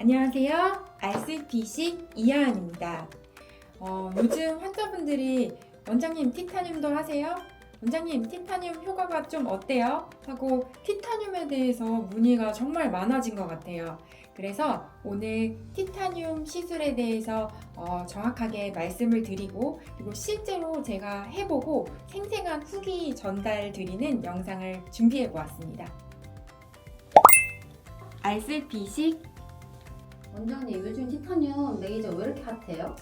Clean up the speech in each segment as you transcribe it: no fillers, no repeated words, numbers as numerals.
안녕하세요. RCPC 이하은입니다. 요즘 환자분들이 원장님 티타늄도 하세요? 원장님 티타늄 효과가 좀 어때요? 하고 티타늄에 대해서 문의가 정말 많아진 것 같아요. 그래서 오늘 티타늄 시술에 대해서 정확하게 말씀을 드리고, 그리고 실제로 제가 해보고 생생한 후기 전달 드리는 영상을 준비해 보았습니다. RCPC 원장님, 요즘 티타늄 레이저 왜 이렇게 핫해요?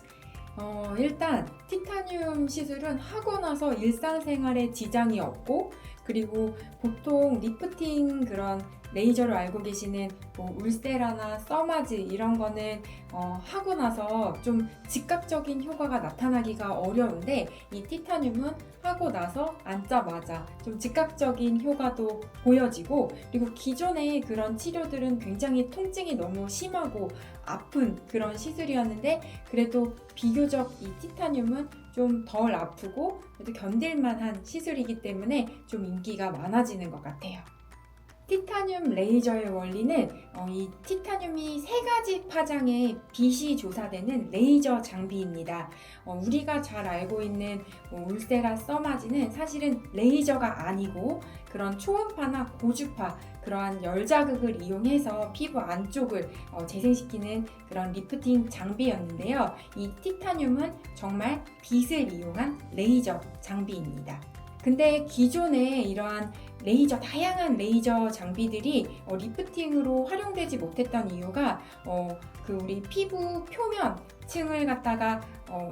일단 티타늄 시술은 하고 나서 일상생활에 지장이 없고, 그리고 보통 리프팅 그런 레이저로 알고 계시는 뭐 울세라나 써마즈 이런 거는 하고 나서 좀 즉각적인 효과가 나타나기가 어려운데, 이 티타늄은 하고 나서 앉자마자 좀 즉각적인 효과도 보여지고, 그리고 기존의 그런 치료들은 굉장히 통증이 너무 심하고 아픈 그런 시술이었는데, 그래도 비교적 이 티타늄은 좀 덜 아프고 그래도 견딜만한 시술이기 때문에 좀 인기가 많아지는 것 같아요. 티타늄 레이저의 원리는 이 티타늄이 세 가지 파장의 빛이 조사되는 레이저 장비입니다. 우리가 잘 알고 있는 울세라 써마지는 사실은 레이저가 아니고 그런 초음파나 고주파, 그러한 열자극을 이용해서 피부 안쪽을 재생시키는 그런 리프팅 장비였는데요. 이 티타늄은 정말 빛을 이용한 레이저 장비입니다. 근데 기존에 이러한 다양한 레이저 장비들이 리프팅으로 활용되지 못했던 이유가 우리 피부 표면 층을 갖다가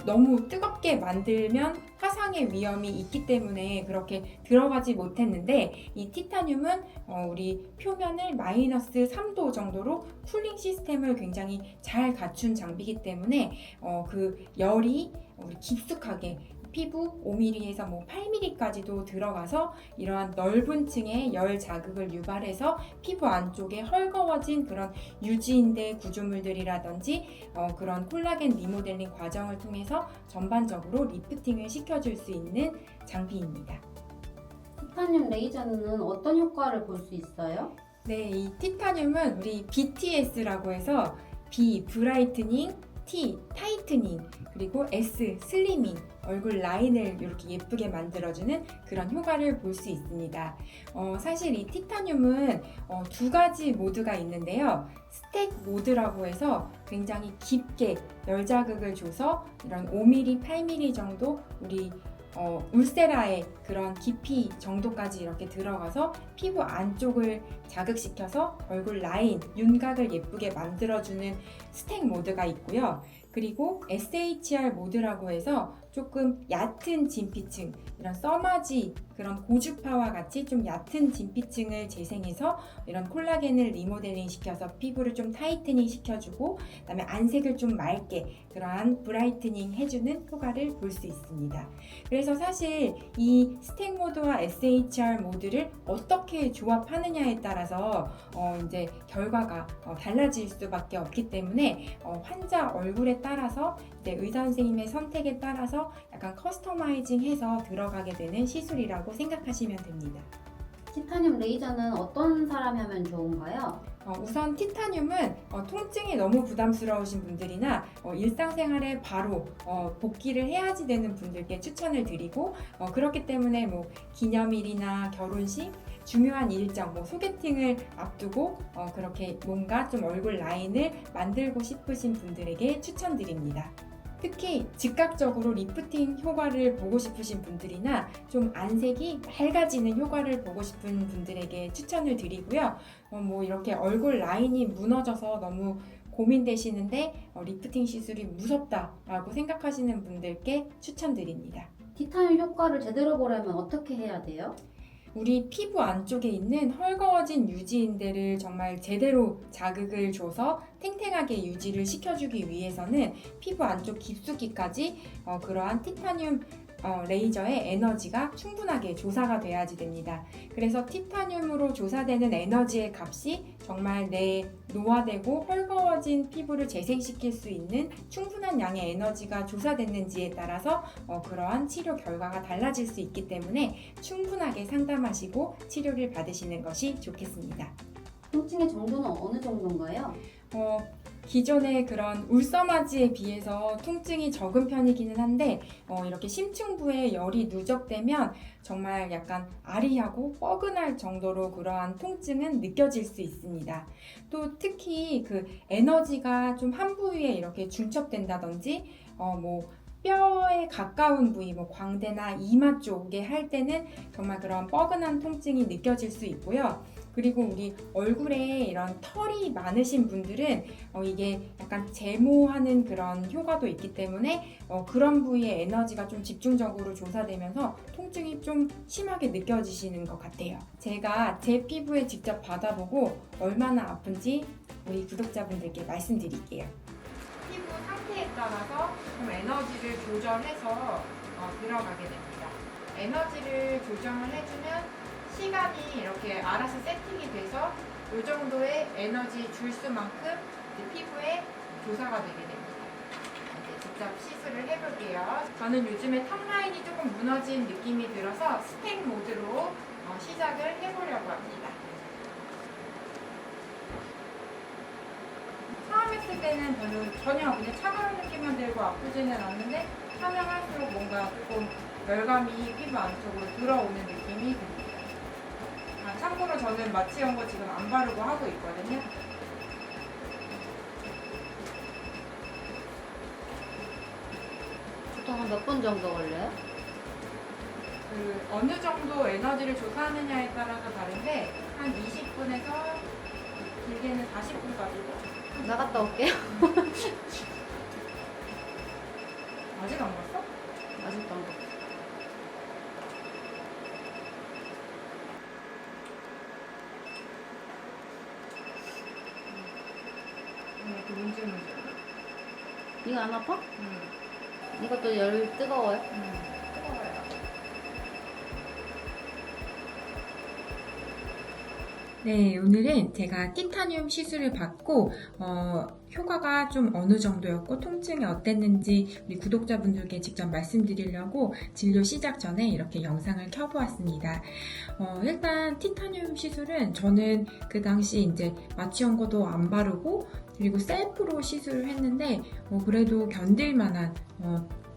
너무 뜨겁게 만들면 화상의 위험이 있기 때문에 그렇게 들어가지 못했는데, 이 티타늄은 우리 표면을 마이너스 3도 정도로 쿨링 시스템을 굉장히 잘 갖춘 장비이기 때문에 그 열이 우리 깊숙하게 피부 5mm에서 8mm까지도 들어가서 이러한 넓은 층의 열 자극을 유발해서 피부 안쪽에 헐거워진 그런 유지인대 구조물들이라든지 그런 콜라겐 리모델링 과정을 통해서 전반적으로 리프팅을 시켜줄 수 있는 장비입니다. 티타늄 레이저는 어떤 효과를 볼 수 있어요? 네, 이 티타늄은 우리 BTS라고 해서 B 브라이트닝, T 타이트닝, 그리고 S 슬리밍, 얼굴 라인을 이렇게 예쁘게 만들어주는 그런 효과를 볼 수 있습니다. 사실 이 티타늄은 두 가지 모드가 있는데요. 스택 모드라고 해서 굉장히 깊게 열자극을 줘서 이런 5mm, 8mm 정도 우리 울세라의 그런 깊이 정도까지 이렇게 들어가서 피부 안쪽을 자극시켜서 얼굴 라인, 윤곽을 예쁘게 만들어주는 스택 모드가 있고요. 그리고 SHR 모드라고 해서 조금 얕은 진피층, 이런 써마지 그런 고주파와 같이 좀 얕은 진피층을 재생해서 이런 콜라겐을 리모델링 시켜서 피부를 좀 타이트닝 시켜주고, 그다음에 안색을 좀 맑게 그러한 브라이트닝 해주는 효과를 볼 수 있습니다. 그래서 사실 이 스택 모드와 SHR 모드를 어떻게 조합하느냐에 따라서 이제 결과가 달라질 수밖에 없기 때문에 환자 얼굴에 따라서 이제 의사 선생님의 선택에 따라서 약간 커스터마이징해서 들어가게 되는 시술이라고 생각하시면 됩니다. 티타늄 레이저는 어떤 사람이 하면 좋은가요? 우선 티타늄은 통증이 너무 부담스러우신 분들이나 일상생활에 바로 복귀를 해야지 되는 분들께 추천을 드리고, 그렇기 때문에 기념일이나 결혼식, 중요한 일정, 소개팅을 앞두고 그렇게 뭔가 좀 얼굴 라인을 만들고 싶으신 분들에게 추천드립니다. 특히 즉각적으로 리프팅 효과를 보고 싶으신 분들이나 좀 안색이 맑아지는 효과를 보고 싶은 분들에게 추천을 드리고요. 이렇게 얼굴 라인이 무너져서 너무 고민되시는데 리프팅 시술이 무섭다라고 생각하시는 분들께 추천드립니다. 티타늄 효과를 제대로 보려면 어떻게 해야 돼요? 우리 피부 안쪽에 있는 헐거워진 유지인대를 정말 제대로 자극을 줘서 탱탱하게 유지를 시켜주기 위해서는 피부 안쪽 깊숙이까지 그러한 티타늄 레이저의 에너지가 충분하게 조사가 돼야지 됩니다. 그래서 티타늄으로 조사되는 에너지의 값이 정말 내 노화되고 헐거워진 피부를 재생시킬 수 있는 충분한 양의 에너지가 조사됐는지에 따라서 그러한 치료 결과가 달라질 수 있기 때문에 충분하게 상담하시고 치료를 받으시는 것이 좋겠습니다. 통증의 정도는 어느 정도인가요? 기존의 그런 울서마지에 비해서 통증이 적은 편이기는 한데 이렇게 심층부에 열이 누적되면 정말 약간 아리하고 뻐근할 정도로 그러한 통증은 느껴질 수 있습니다. 또 특히 그 에너지가 좀 한 부위에 이렇게 중첩된다든지 뼈에 가까운 부위, 광대나 이마 쪽에 할 때는 정말 그런 뻐근한 통증이 느껴질 수 있고요. 그리고 우리 얼굴에 이런 털이 많으신 분들은 이게 약간 제모하는 그런 효과도 있기 때문에 그런 부위에 에너지가 좀 집중적으로 조사되면서 통증이 좀 심하게 느껴지시는 것 같아요. 제가 제 피부에 직접 받아보고 얼마나 아픈지 우리 구독자분들께 말씀드릴게요. 피부 상태에 따라서 좀 에너지를 조절해서 들어가게 됩니다. 에너지를 조정을 해주면 시간이 이렇게 알아서 세팅이 돼서 이 정도의 에너지 줄 수만큼 피부에 조사가 되게 됩니다. 이제 직접 시술을 해볼게요. 저는 요즘에 턱라인이 조금 무너진 느낌이 들어서 스펙 모드로 시작을 해보려고 합니다. 처음 했을 때는 전혀 그냥 차가운 느낌만 들고 아프지는 않는데 하면 할수록 뭔가 조금 열감이 피부 안쪽으로 들어오는 느낌이 듭니다. 참고로 저는 마취연고 지금 안 바르고 하고 있거든요. 보통 한 몇 분 정도 걸려요? 어느 정도 에너지를 조사하느냐에 따라서 다른데 한 20분에서 길게는 40분까지도. 나갔다 올게요. 아직 안 갔어? 아직도 안 갔어. 이렇게 문질문질. 이거 안 아파? 응. 이것도 열 뜨거워요? 뜨거워요. 네, 오늘은 제가 티타늄 시술을 받고 효과가 좀 어느 정도였고 통증이 어땠는지 우리 구독자분들께 직접 말씀드리려고 진료 시작 전에 이렇게 영상을 켜보았습니다. 일단 티타늄 시술은 저는 그 당시 이제 마취연고도 안 바르고 그리고 셀프로 시술을 했는데 그래도 견딜 만한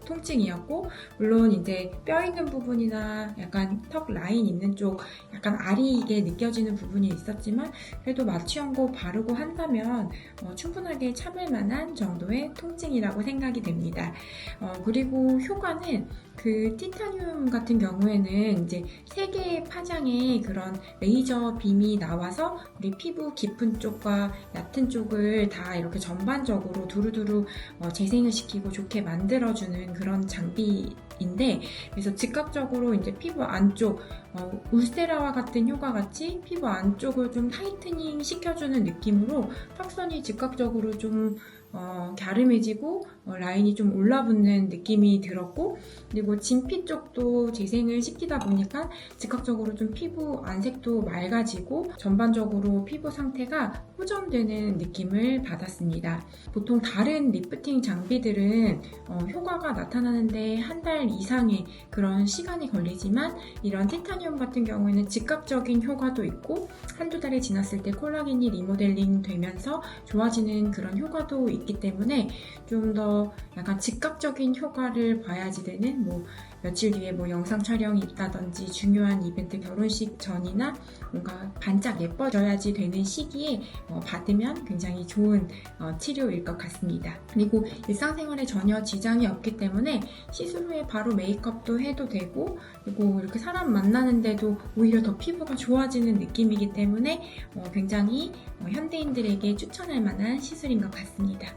통증이었고, 물론 이제 뼈 있는 부분이나 약간 턱 라인 있는 쪽 약간 아리게 느껴지는 부분이 있었지만 그래도 마취연고 바르고 한다면 충분하게 참을 만한 정도의 통증이라고 생각이 됩니다. 그리고 효과는 그 티타늄 같은 경우에는 이제 3개의 파장의 그런 레이저 빔이 나와서 우리 피부 깊은 쪽과 얕은 쪽을 다 이렇게 전반적으로 두루두루 재생을 시키고 좋게 만들어주는 그런 장비인데, 그래서 즉각적으로 이제 피부 안쪽 울세라와 같은 효과 같이 피부 안쪽을 좀 타이트닝 시켜주는 느낌으로 턱선이 즉각적으로 좀 갸름해지고 라인이 좀 올라붙는 느낌이 들었고, 그리고 진피 쪽도 재생을 시키다 보니까 즉각적으로 좀 피부 안색도 맑아지고 전반적으로 피부 상태가 호전되는 느낌을 받았습니다. 보통 다른 리프팅 장비들은 효과가 나타나는데 한 달 이상의 그런 시간이 걸리지만 이런 티타늄 같은 경우에는 즉각적인 효과도 있고 한두 달이 지났을 때 콜라겐이 리모델링 되면서 좋아지는 그런 효과도 있기 때문에 좀 더 약간 즉각적인 효과를 봐야지 되는 며칠 뒤에 영상 촬영이 있다든지 중요한 이벤트 결혼식 전이나 뭔가 반짝 예뻐져야지 되는 시기에 받으면 굉장히 좋은 치료일 것 같습니다. 그리고 일상생활에 전혀 지장이 없기 때문에 시술 후에 바로 메이크업도 해도 되고, 그리고 이렇게 사람 만나는데도 오히려 더 피부가 좋아지는 느낌이기 때문에 굉장히 현대인들에게 추천할 만한 시술인 것 같습니다.